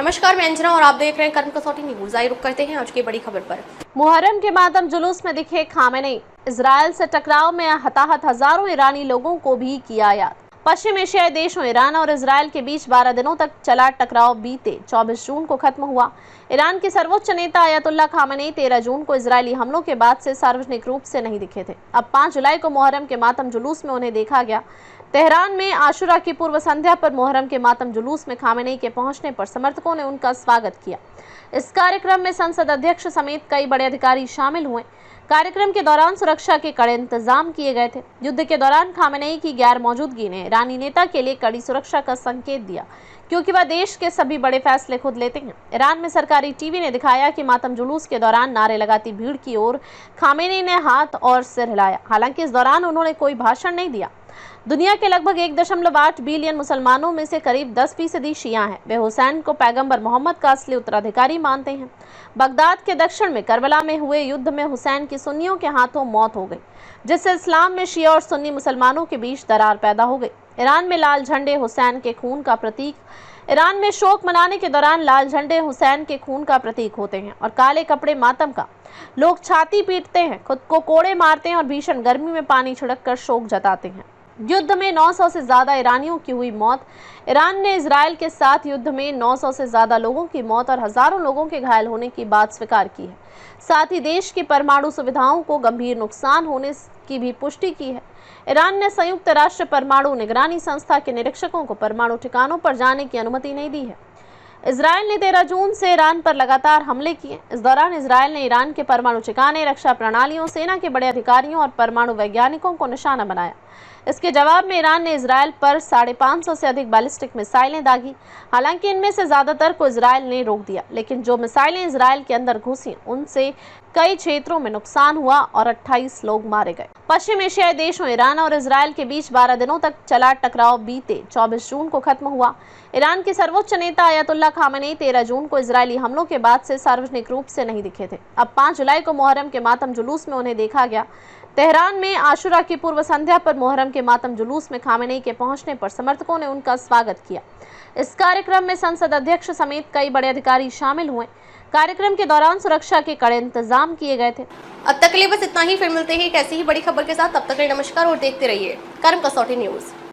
नमस्कार, मैं अंजना और आप देख रहे हैं कर्म कसौटी न्यूज। आइए रुक करते हैं आज की बड़ी खबर पर। मुहर्रम के मातम जुलूस में दिखे खामेनेई। इजराइल से टकराव में हताहत हजारों ईरानी लोगों को भी किया याद। पश्चिम एशियाई देशों ईरान और इजराइल के बीच 12 दिनों तक चला टकराव बीते 24 जून को खत्म हुआ। ईरान के सर्वोच्च नेता अयतुल्ला खामेनेई 13 जून को इजरायली हमलों के बाद से सार्वजनिक रूप से नहीं दिखे थे। अब 5 जुलाई को मुहर्रम के मातम जुलूस में उन्हें देखा गया। तेहरान में आशुरा की पूर्व संध्या पर मुहर्रम के मातम जुलूस में खामेनेई के पहुंचने पर समर्थकों ने उनका स्वागत किया। इस कार्यक्रम में संसद अध्यक्ष समेत कई बड़े अधिकारी शामिल हुए। कार्यक्रम के दौरान सुरक्षा के कड़े इंतजाम किए गए थे। युद्ध के दौरान खामेनेई की गैर मौजूदगी ने ईरानी नेता के लिए कड़ी सुरक्षा का संकेत दिया, क्योंकि वह देश के सभी बड़े फैसले खुद लेते हैं। ईरान में सरकारी टीवी ने दिखाया कि मातम जुलूस के दौरान नारे लगाती भीड़ की ओर खामेनेई ने हाथ और सिर हिलाया। हालांकि इस दौरान उन्होंने कोई भाषण नहीं दिया। दुनिया के लगभग 1.8 बिलियन मुसलमानों में से करीब 10% शिया हैं। वे हुसैन को पैगंबर मोहम्मद का असली उत्तराधिकारी मानते हैं। बगदाद के दक्षिण में करबला में हुए युद्ध में हुसैन की सुन्नियों के हाथों मौत हो गई, जिससे इस्लाम में शिया और सुन्नी मुसलमानों के बीच दरार पैदा हो गई। ईरान में लाल झंडे हुसैन के खून का प्रतीक। ईरान में शोक मनाने के दौरान लाल झंडे हुसैन के खून का प्रतीक होते हैं और काले कपड़े मातम का। लोग छाती पीटते हैं, खुद को कोड़े मारते हैं और भीषण गर्मी में पानी छिड़क कर शोक जताते हैं। युद्ध में 900 से ज्यादा ईरानियों की हुई मौत। ईरान ने इजराइल के साथ युद्ध में 900 से ज्यादा लोगों की मौत और हजारों लोगों के घायल होने की बात स्वीकार की है। साथ ही देश की परमाणु सुविधाओं को गंभीर नुकसान होने की भी पुष्टि की है। ईरान ने संयुक्त राष्ट्र परमाणु निगरानी संस्था के निरीक्षकों को परमाणु ठिकानों पर जाने की अनुमति नहीं दी है। इजराइल ने 13 जून से ईरान पर लगातार हमले किए। इस दौरान इजराइल ने ईरान के परमाणु ठिकाने, रक्षा प्रणालियों, सेना के बड़े अधिकारियों और परमाणु वैज्ञानिकों को निशाना बनाया। इसके जवाब में ईरान ने इजराइल पर 550 से अधिक बैलिस्टिक मिसाइलें दागी। हालांकि इनमें से ज्यादातर को इजराइल ने रोक दिया, लेकिन जो मिसाइलें इजराइल के अंदर घुसी उनसे कई क्षेत्रों में नुकसान हुआ और 28 लोग मारे गए। पश्चिम एशियाई देशों ईरान और इजराइल के बीच 12 दिनों तक चला टकराव बीते 24 जून को खत्म हुआ। ईरान के सर्वोच्च नेता अयतुल्ला खामेनेई 13 जून को इजरायली हमलों के बाद से सार्वजनिक रूप से नहीं दिखे थे। अब 5 जुलाई को मुहर्रम के मातम जुलूस में उन्हें देखा गया। तेहरान में आशुरा की पूर्व संध्या पर मुहर्रम के मातम जुलूस में खामेनेई के पहुंचने पर समर्थकों ने उनका स्वागत किया। इस कार्यक्रम में संसद अध्यक्ष समेत कई बड़े अधिकारी शामिल हुए। कार्यक्रम के दौरान सुरक्षा के कड़े इंतजाम किए गए थे। अब तक के लिए बस इतना ही। फिर मिलते हैं एक ऐसी ही बड़ी खबर के साथ। तब तक के लिए नमस्कार और देखते रहिए कर्म कसौटी न्यूज।